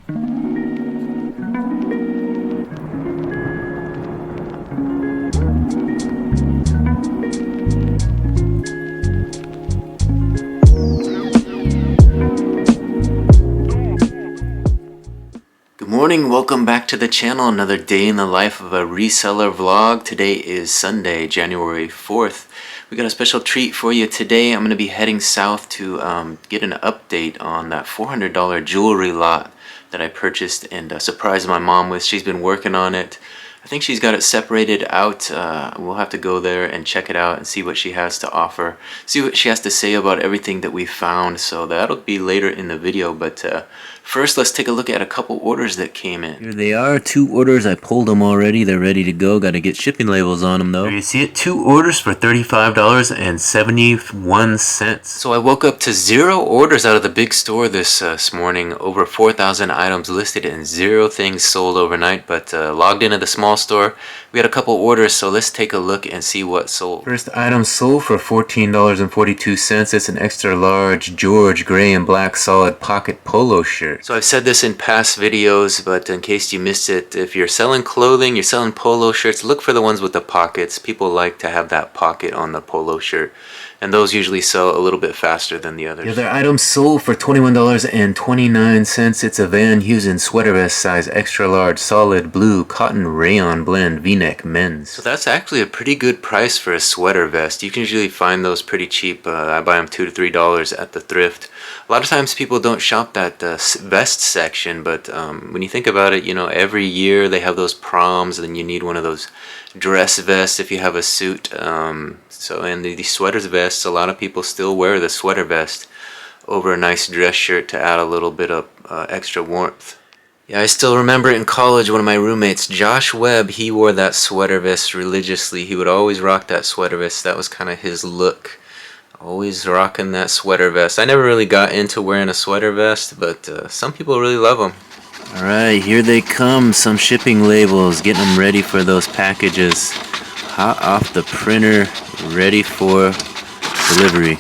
Good morning, welcome back to the channel. Another day in the life of a reseller vlog. Today is Sunday, January 4th. We got a special treat for you today. I'm going to be heading south to get an update on that $400 jewelry lot that I purchased and surprised my mom with. She's been working on it. I think she's got it separated out. We'll have to go there and check it out and see what she has to offer. See what she has to say about everything that we found. So that'll be later in the video. But first, let's take a look at a couple orders that came in. Here they are, 2 orders. I pulled them already. They're ready to go. Got to get shipping labels on them though. There you see it, 2 orders for $35.71. So I woke up to 0 orders out of the big store this morning. Over 4,000 items listed and 0 things sold overnight. But logged into the small store, we had a couple orders, so let's take a look and see what sold. First item sold for $14.42. It's an extra large George gray and black solid pocket polo shirt. So I've said this in past videos, but in case you missed it, if you're selling clothing, you're selling polo shirts, look for the ones with the pockets. People like to have that pocket on the polo shirt, and those usually sell a little bit faster than the others. The other item sold for $21.29. It's a Van Heusen sweater vest size extra large solid blue cotton rayon blend v-neck men's. So that's actually a pretty good price for a sweater vest. You can usually find those pretty cheap. I buy them $2 to $3 at the thrift. A lot of times people don't shop that vest section, but when you think about it, you know, every year they have those proms, and you need one of those dress vests if you have a suit. So in the sweaters vests, a lot of people still wear the sweater vest over a nice dress shirt to add a little bit of extra warmth. Yeah, I still remember in college, one of my roommates, Josh Webb, he wore that sweater vest religiously. He would always rock that sweater vest. That was kind of his look. Always rocking that sweater vest. I never really got into wearing a sweater vest, but some people really love them. Alright, here they come. Some shipping labels. Getting them ready for those packages. Hot off the printer, ready for delivery.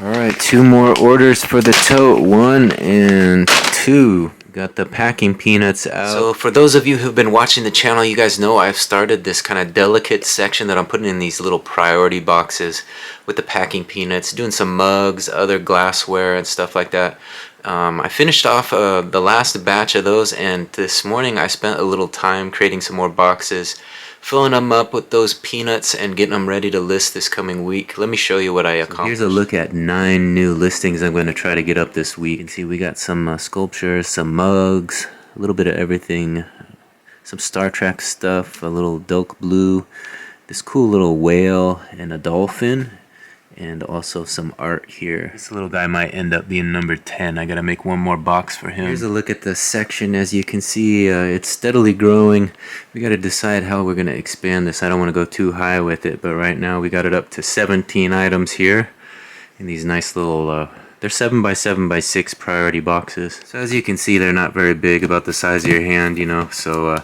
Alright, 2 more orders for the tote. 1 and 2. Got the packing peanuts out. So for those of you who've been watching the channel, you guys know I've started this kind of delicate section that I'm putting in these little priority boxes with the packing peanuts, doing some mugs, other glassware and stuff like that. I finished off the last batch of those, and this morning I spent a little time creating some more boxes, filling them up with those peanuts and getting them ready to list this coming week. Let me show you what I accomplished. So here's a look at 9 new listings I'm going to try to get up this week. You can see we got some sculptures, some mugs, a little bit of everything, some Star Trek stuff, a little Delk blue, this cool little whale and a dolphin, and also some art here. This little guy might end up being number 10. I gotta make one more box for him. Here's a look at the section. As you can see, it's steadily growing. We gotta decide how we're gonna expand this. I don't want to go too high with it, but right now we got it up to 17 items here in these nice little they're 7x7x6 priority boxes. So as you can see, they're not very big, about the size of your hand, you know, so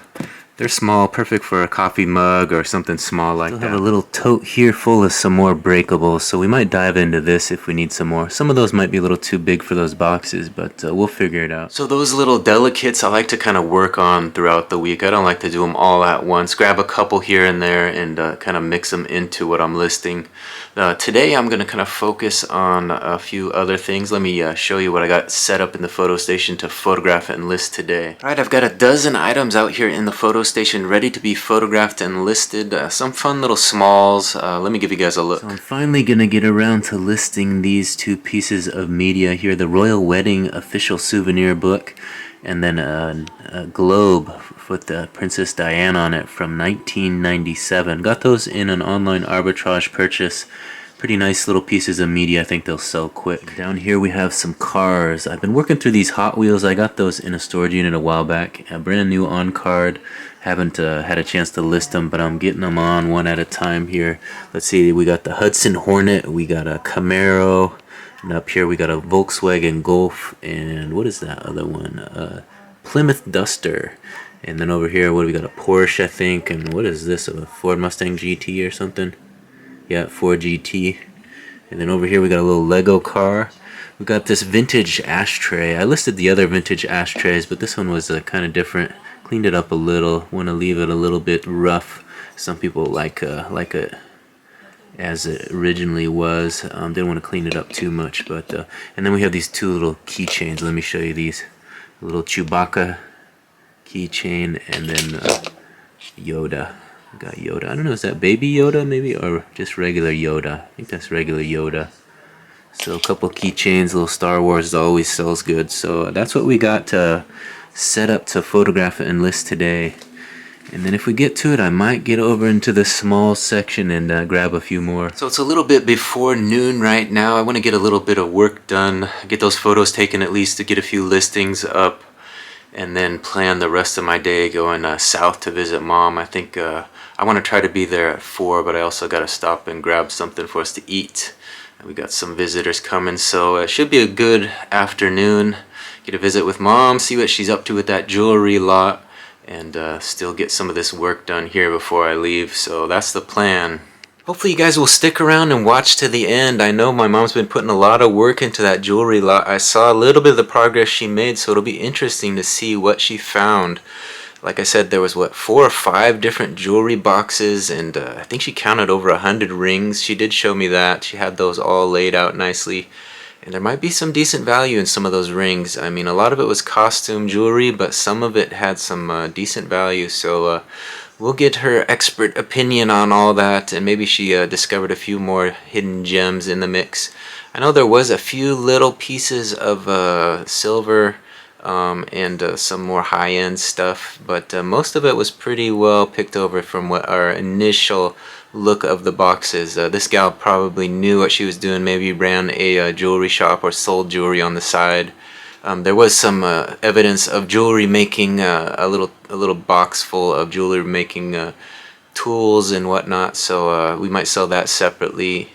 they're small, perfect for a coffee mug or something small like that. We have a little tote here full of some more breakables, so we might dive into this if we need some more. Some of those might be a little too big for those boxes, but we'll figure it out. So those little delicates I like to kind of work on throughout the week. I don't like to do them all at once. Grab a couple here and there and kind of mix them into what I'm listing. Today I'm going to kind of focus on a few other things. Let me show you what I got set up in the photo station to photograph and list today. Alright, I've got a dozen items out here in the photo station ready to be photographed and listed. Some fun little smalls. Let me give you guys a look. So I'm finally going to get around to listing these 2 pieces of media here. The Royal Wedding official souvenir book, and then a globe with Princess Diana on it from 1997. Got those in an online arbitrage purchase. Pretty nice little pieces of media. I think they'll sell quick. Down here we have some cars. I've been working through these Hot Wheels. I got those in a storage unit a while back. A brand new on card. Haven't had a chance to list them, but I'm getting them on one at a time here. Let's see, we got the Hudson Hornet, we got a Camaro, and up here we got a Volkswagen Golf, and what is that other one? Plymouth Duster. And then over here, what do we got? A Porsche, I think, and what is this? A Ford Mustang GT or something? Yeah, Ford GT. And then over here we got a little Lego car. We got this vintage ashtray. I listed the other vintage ashtrays, but this one was kind of different. Cleaned it up a little. Want to leave it a little bit rough. Some people like it as it originally was. Didn't want to clean it up too much, but and then we have these two little keychains. Let me show you these. A little Chewbacca keychain, and then Yoda. We got Yoda. I don't know, is that baby Yoda maybe, or just regular Yoda? I think that's regular Yoda. So a couple keychains, little Star Wars always sells good. So that's what we got set up to photograph and list today. And then if we get to it, I might get over into the small section and grab a few more. So it's a little bit before noon right now. I want to get a little bit of work done, get those photos taken at least to get a few listings up, and then plan the rest of my day going south to visit Mom. I think I want to try to be there at 4, but I also got to stop and grab something for us to eat. And we got some visitors coming, so it should be a good afternoon. Get a visit with Mom, see what she's up to with that jewelry lot, and still get some of this work done here before I leave. So that's the plan. Hopefully you guys will stick around and watch to the end. I know my mom's been putting a lot of work into that jewelry lot. I saw a little bit of the progress she made, so it'll be interesting to see what she found. Like I said, there was, what, 4 or 5 different jewelry boxes, and I think she counted over 100 rings. She did show me that. She had those all laid out nicely. And there might be some decent value in some of those rings. I mean, a lot of it was costume jewelry, but some of it had some decent value. So we'll get her expert opinion on all that, and maybe she discovered a few more hidden gems in the mix. I know there was a few little pieces of silver and some more high-end stuff, but most of it was pretty well picked over from what our initial look of the boxes. This gal probably knew what she was doing, maybe ran a jewelry shop or sold jewelry on the side. There was some evidence of jewelry making, a little box full of jewelry making tools and whatnot, so we might sell that separately.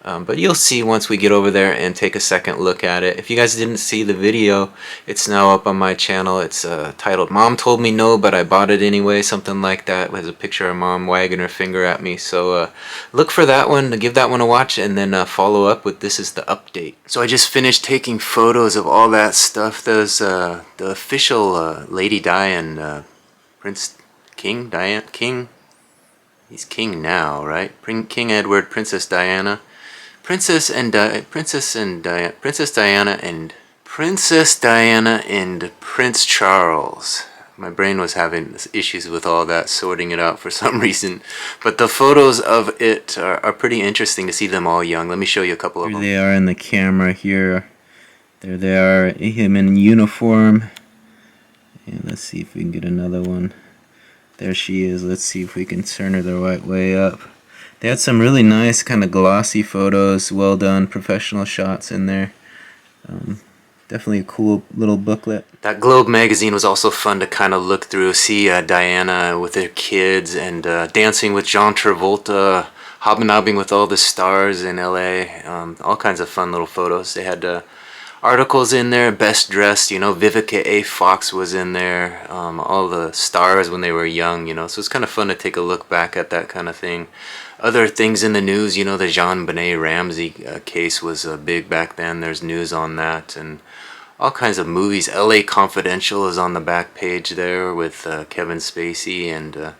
But you'll see once we get over there and take a second look at it. If you guys didn't see the video, it's now up on my channel. It's titled "Mom Told Me No, But I Bought It Anyway," something like that. It has a picture of Mom wagging her finger at me. So look for that one, give that one a watch, and then follow up with "This is the update." So I just finished taking photos of all that stuff. There's the official Lady Di and Prince King. He's king now, right? King Edward, Princess Diana. Princess Diana and Prince Charles. My brain was having issues with all that, sorting it out for some reason. But the photos of it are pretty interesting to see them all young. Let me show you a couple of them. Here they are in the camera here. There they are, him in uniform. And let's see if we can get another one. There she is. Let's see if we can turn her the right way up. They had some really nice kind of glossy photos, well done professional shots in there. Definitely a cool little booklet. That Globe magazine was also fun to kind of look through, see Diana with her kids and dancing with John Travolta, hobnobbing with all the stars in LA. All kinds of fun little photos. They had articles in there, best dressed, you know, Vivica A. Fox was in there, all the stars when they were young, you know, so it's kind of fun to take a look back at that kind of thing. Other things in the news, you know, the JonBenet Ramsey case was big back then. There's news on that, and all kinds of movies. LA Confidential is on the back page there with Kevin Spacey, and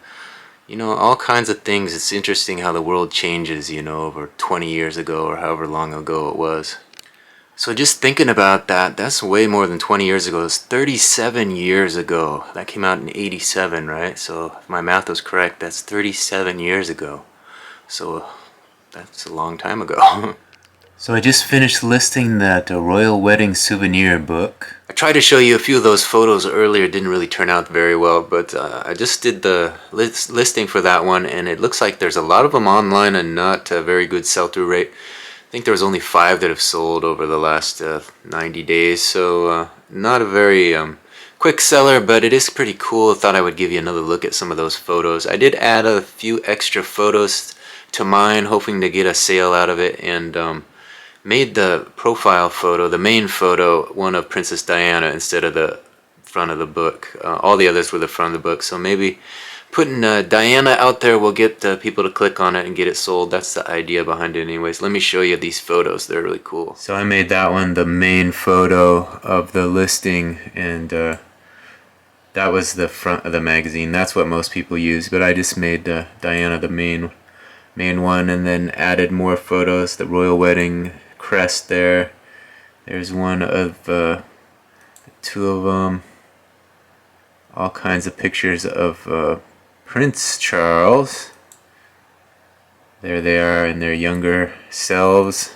you know, all kinds of things. It's interesting how the world changes, you know, over 20 years ago or however long ago it was. So just thinking about that, that's way more than 20 years ago. It's 37 years ago. That came out in 87, right? So if my math was correct, that's 37 years ago. So that's a long time ago. So I just finished listing that Royal Wedding Souvenir book. I tried to show you a few of those photos earlier. It didn't really turn out very well, but I just did the listing for that one, and it looks like there's a lot of them online and not a very good sell-through rate. I think there was only 5 that have sold over the last 90 days, so not a very quick seller, but it is pretty cool. I thought I would give you another look at some of those photos. I did add a few extra photos to mine, hoping to get a sale out of it, and made the profile photo, the main photo, one of Princess Diana instead of the front of the book. All the others were the front of the book, so maybe putting Diana out there will get people to click on it and get it sold. That's the idea behind it anyways. Let me show you these photos. They're really cool. So I made that one the main photo of the listing, and that was the front of the magazine. That's what most people use, but I just made Diana the main one, and then added more photos. The royal wedding crest there. There's one of two of them. All kinds of pictures of Prince Charles. There they are in their younger selves.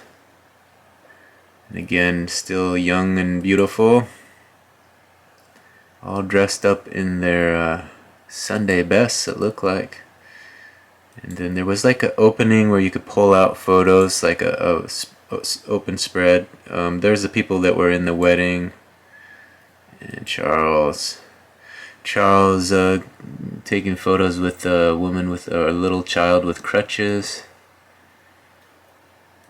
And again, still young and beautiful. All dressed up in their Sunday bests, it looked like. And then there was like an opening where you could pull out photos, like a open spread. There's the people that were in the wedding. And Charles taking photos with a woman with a little child with crutches.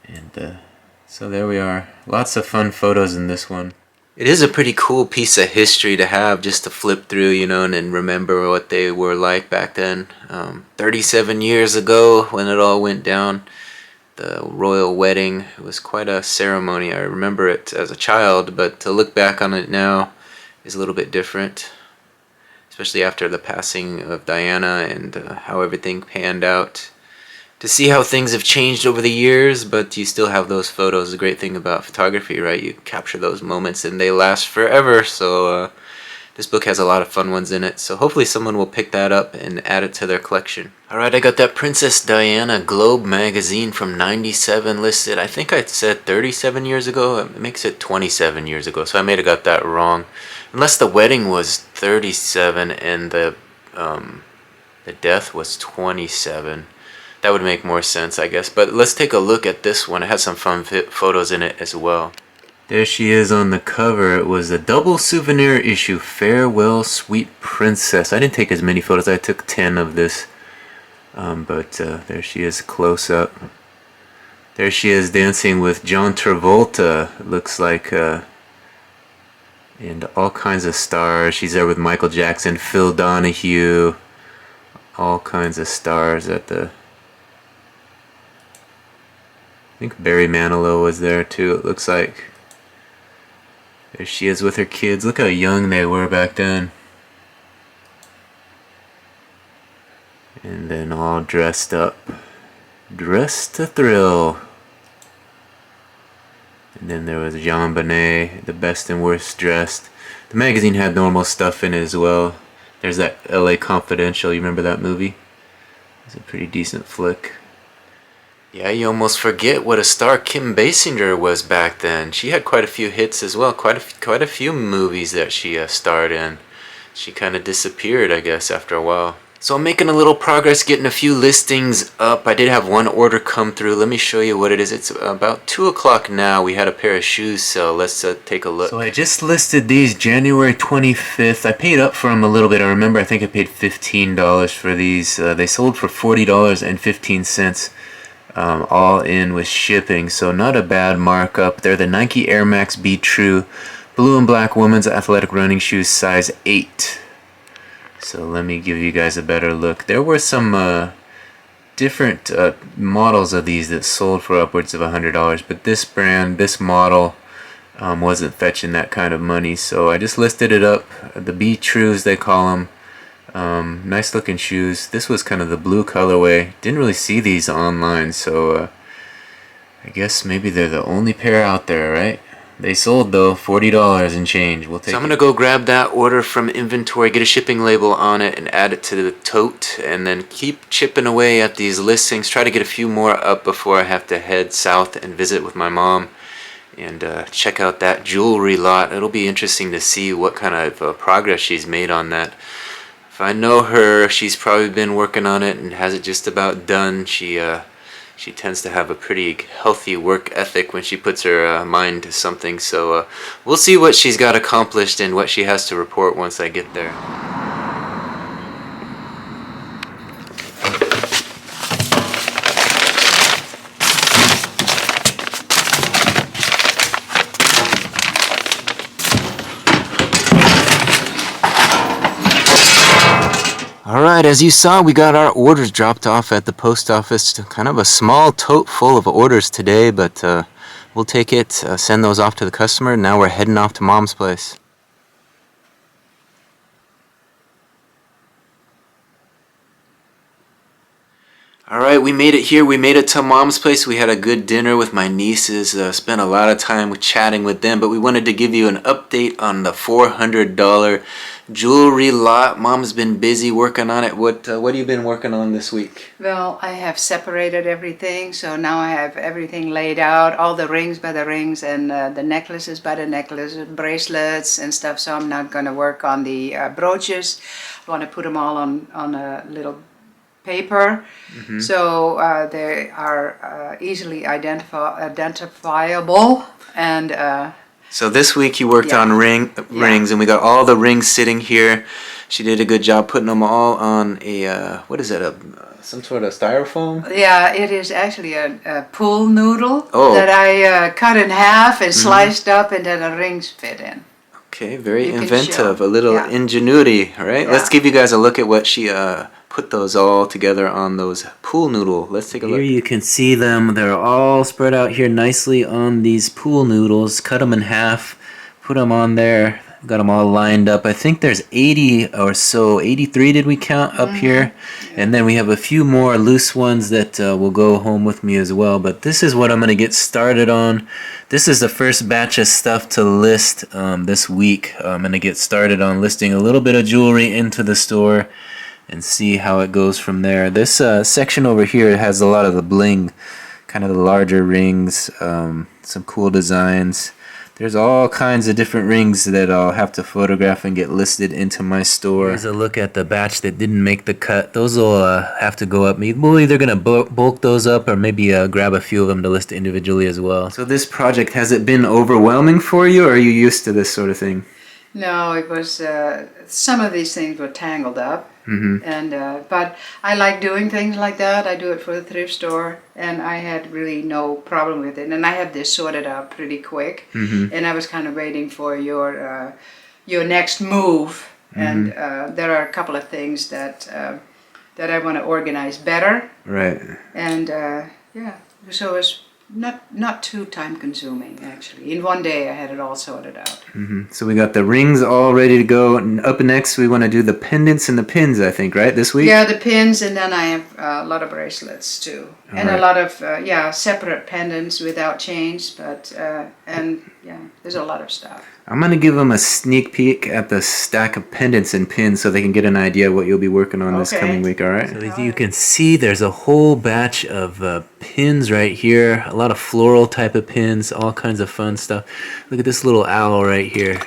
And so there we are. Lots of fun photos in this one. It is a pretty cool piece of history to have, just to flip through, you know, and remember what they were like back then. 37 years ago when it all went down, the royal wedding. It was quite a ceremony. I remember it as a child, but to look back on it now is a little bit different, especially after the passing of Diana and how everything panned out. To see how things have changed over the years, but you still have those photos. The great thing about photography, right? You capture those moments and they last forever. So this book has a lot of fun ones in it. So hopefully someone will pick that up and add it to their collection. Alright, I got that Princess Diana Globe magazine from '97 listed. I think I said 37 years ago. It makes it 27 years ago. So I may have got that wrong. Unless the wedding was 37 and the death was 27. That would make more sense, I guess. But let's take a look at this one. It has some fun photos in it as well. There she is on the cover. It was a double souvenir issue, Farewell Sweet Princess. I didn't take as many photos. I took 10 of this. But there she is close up. There she is dancing with John Travolta. It looks like, and all kinds of stars. She's there with Michael Jackson, Phil Donahue. All kinds of stars at the... I think Barry Manilow was there too, it looks like. There she is with her kids. Look how young they were back then. And then all dressed up. Dressed to thrill. And then there was Jean Bonnet, the best and worst dressed. The magazine had normal stuff in it as well. There's that LA Confidential, you remember that movie? It's a pretty decent flick. Yeah, you almost forget what a star Kim Basinger was back then. She had quite a few hits as well, quite a few movies that she starred in. She kind of disappeared, I guess, after a while. So I'm making a little progress getting a few listings up. I did have one order come through. Let me show you what it is. It's about 2 o'clock now. We had a pair of shoes sell. Let's take a look. So I just listed these January 25th. I paid up for them a little bit. I remember I think I paid $15 for these. They sold for $40.15. All in with shipping, so not a bad markup. They're the Nike Air Max Be True blue and black women's athletic running shoes, size 8. So let me give you guys a better look. There were some different models of these that sold for upwards of $100, but this brand, this model, wasn't fetching that kind of money, so I just listed it up. The Be Trues, they call them. Nice looking shoes. This was kind of the blue colorway. Didn't really see these online, so I guess maybe they're the only pair out there, right? They sold though, $40 and change. We'll take it. So I'm gonna go grab that order from inventory, get a shipping label on it, and add it to the tote, and then keep chipping away at these listings. Try to get a few more up before I have to head south and visit with my mom and check out that jewelry lot. It'll be interesting to see what kind of progress she's made on that. If I know her, she's probably been working on it and has it just about done. She tends to have a pretty healthy work ethic when she puts her mind to something. So we'll see what she's got accomplished and what she has to report once I get there. Alright, as you saw, we got our orders dropped off at the post office. Kind of a small tote full of orders today, but we'll take it, send those off to the customer. Now we're heading off to Mom's place. Alright, we made it here. We made it to Mom's place. We had a good dinner with my nieces. Spent a lot of time chatting with them, but we wanted to give you an update on the $400 jewelry lot. Mom's been busy working on it. What have you been working on this week? Well, I have separated everything, so now I have everything laid out, all the rings by the rings and the necklaces by the necklaces, bracelets and stuff, so I'm not going to work on the brooches. I want to put them all on a little paper, so they are easily identifiable. And so this week you worked on rings, and we got all the rings sitting here. She did a good job putting them all on a what is it, some sort of styrofoam? Yeah, it is actually a pool noodle that I cut in half and sliced up, and then the rings fit in. Okay, very inventive, a little ingenuity, right? Let's give you guys a look at what she put those all together on those pool noodle. Let's take a look. Here you can see them. They're all spread out here nicely on these pool noodles. Cut them in half, put them on there. Got them all lined up. I think there's 80 or so, 83 did we count up here? And then we have a few more loose ones that will go home with me as well. But this is what I'm going to get started on. This is the first batch of stuff to list this week. I'm going to get started on listing a little bit of jewelry into the store and see how it goes from there. This section over here has a lot of the bling, kind of the larger rings, some cool designs. There's all kinds of different rings that I'll have to photograph and get listed into my store. Here's a look at the batch that didn't make the cut. Those will have to go up. We'll either going to bulk those up or maybe grab a few of them to list individually as well. So this project, has it been overwhelming for you, or are you used to this sort of thing? No, it was, some of these things were tangled up. And but I like doing things like that. I do it for the thrift store, and I had really no problem with it. And I had this sorted out pretty quick, and I was kind of waiting for your next move. And there are a couple of things that that I want to organize better. Right. And yeah, so it's not too time consuming, actually. In one day I had it all sorted out. So we got the rings all ready to go, and up next we want to do the pendants and the pins, I think, right, this week? Yeah, the pins, and then I have a lot of bracelets too. And a lot of separate pendants without chains, but and yeah, there's a lot of stuff. I'm going to give them a sneak peek at the stack of pendants and pins so they can get an idea of what you'll be working on this coming week, all right? So as you can see, there's a whole batch of pins right here. A lot of floral type of pins, all kinds of fun stuff. Look at this little owl right here.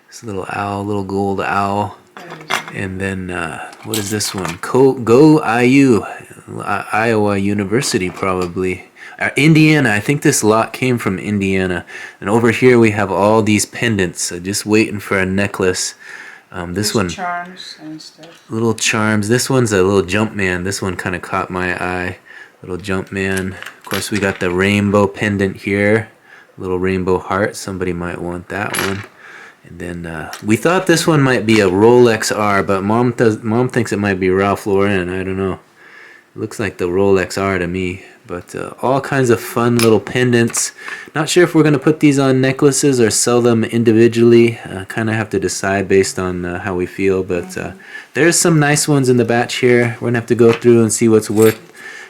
This little owl, little gold owl. And then, what is this one? Go IU, Iowa University probably. Indiana, I think this lot came from Indiana. And over here we have all these pendants, just waiting for a necklace. This one, charms and stuff. Little charms. This one's a little jump man. This one kind of caught my eye. Little jump man. Of course, we got the rainbow pendant here. Little rainbow heart. Somebody might want that one. And then we thought this one might be a Rolex R, but Mom thinks it might be Ralph Lauren. I don't know. It looks like the Rolex R to me. But all kinds of fun little pendants. Not sure if we're going to put these on necklaces or sell them individually. Kind of have to decide based on how we feel. But there's some nice ones in the batch here. We're going to have to go through and see what's worth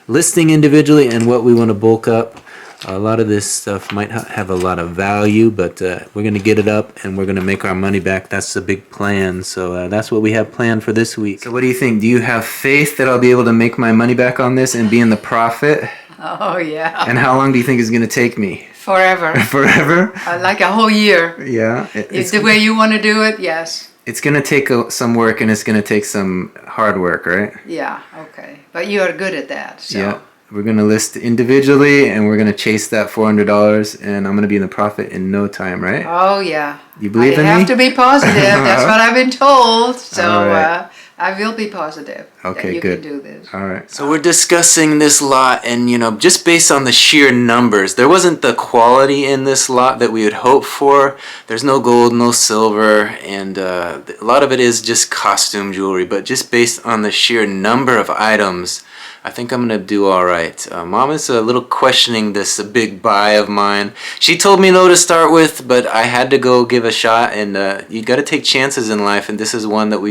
listing individually and what we want to bulk up. A lot of this stuff might have a lot of value, but we're going to get it up and we're going to make our money back. That's the big plan. So that's what we have planned for this week. So what do you think? Do you have faith that I'll be able to make my money back on this and be in the profit? Oh, yeah. And how long do you think it's going to take me? Forever. Forever? Like a whole year. Yeah. It's the way you want to do it, yes. It's going to take some work, and it's going to take some hard work, right? Yeah, okay. But you are good at that. So. Yeah. We're going to list individually, and we're going to chase that $400, and I'm going to be in the profit in no time, right? Oh, yeah. You believe in me? I have to be positive. That's what I've been told. So I will be positive Okay, that you good. can do this. All right. So we're discussing this lot, and just based on the sheer numbers, there wasn't the quality in this lot that we would hope for. There's no gold, no silver, and a lot of it is just costume jewelry. But just based on the sheer number of items, I think I'm gonna do all right. Mom is a little questioning this big buy of mine. She told me no to start with, but I had to go give a shot, and you got to take chances in life, and this is one that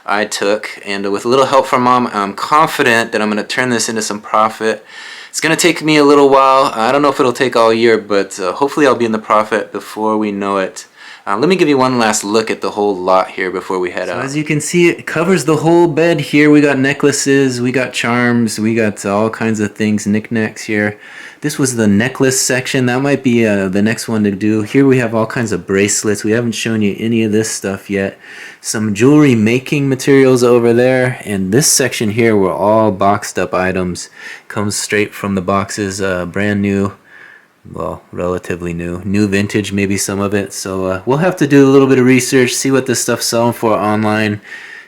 I took, and with a little help from Mom, I'm confident that I'm gonna turn this into some profit. It's gonna take me a little while. I don't know if it'll take all year, but hopefully I'll be in the profit before we know it. Let me give you one last look at the whole lot here before we head out. As you can see, it covers the whole bed here. We got necklaces, we got charms, we got all kinds of things, knickknacks here. This was the necklace section. That might be the next one to do. Here we have all kinds of bracelets. We haven't shown you any of this stuff yet. Some jewelry making materials over there. And this section here were all boxed up items. Comes straight from the boxes, brand new. Well, relatively new vintage, maybe some of it. So we'll have to do a little bit of research, see what this stuff's selling for online,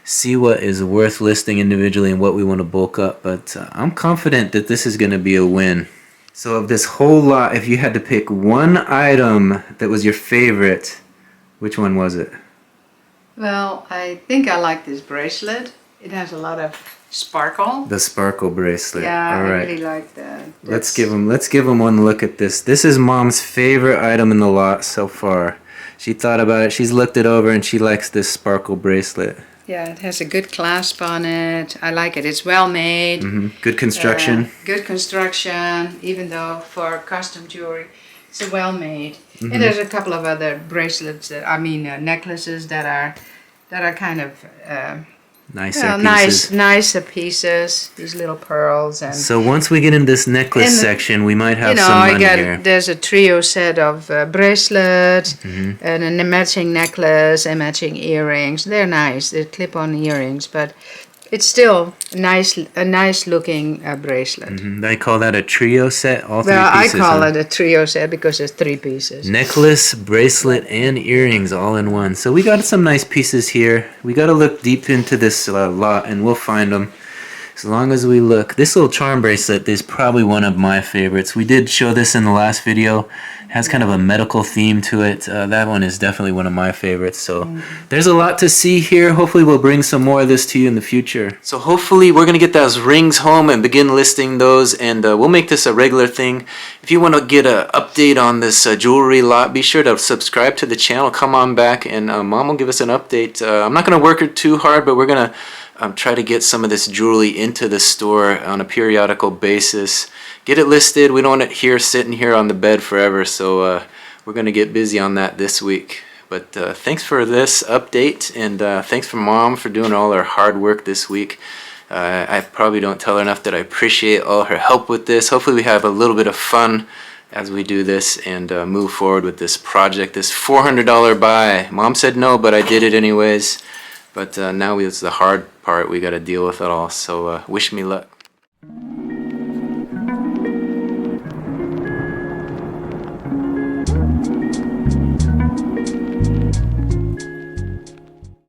see what is worth listing individually and what we want to bulk up. But I'm confident that this is going to be a win. So of this whole lot, if you had to pick one item that was your favorite, which one was it? Well, I think I like this bracelet. It has a lot of sparkle. The sparkle bracelet. Yeah, all right. I really like that. Let's give them one look at this. This is Mom's favorite item in the lot so far. She thought about it. She's looked it over and she likes this sparkle bracelet. Yeah, it has a good clasp on it. I like it. It's well made. Good construction. Good construction, even though for custom jewelry, it's well made. And there's a couple of other bracelets necklaces that are kind of nicer pieces. These little pearls and. So once we get in this necklace section, we might have some money here. There's a trio set of bracelets and a matching necklace and matching earrings. They're nice. They're clip-on earrings, but it's still a nice looking bracelet. They call that a trio set, all three pieces. I call it a trio set because it's 3 pieces. Necklace, bracelet, and earrings all in one. So we got some nice pieces here. We got to look deep into this lot and we'll find them. As long as we look. This little charm bracelet is probably one of my favorites. We did show this in the last video. It has kind of a medical theme to it. That one is definitely one of my favorites. So there's a lot to see here. Hopefully we'll bring some more of this to you in the future. So hopefully we're going to get those rings home and begin listing those, and we'll make this a regular thing. If you want to get an update on this jewelry lot, be sure to subscribe to the channel. Come on back and Mom will give us an update. I'm not going to work it too hard, but we're going to try to get some of this jewelry into the store on a periodical basis. Get it listed. We don't want it here sitting here on the bed forever, so we're going to get busy on that this week. But thanks for this update, and thanks for Mom for doing all her hard work this week. I probably don't tell her enough that I appreciate all her help with this. Hopefully we have a little bit of fun as we do this and move forward with this project, this $400 buy. Mom said no, but I did it anyways. But now it's the hard part. We got to deal with it all. So wish me luck.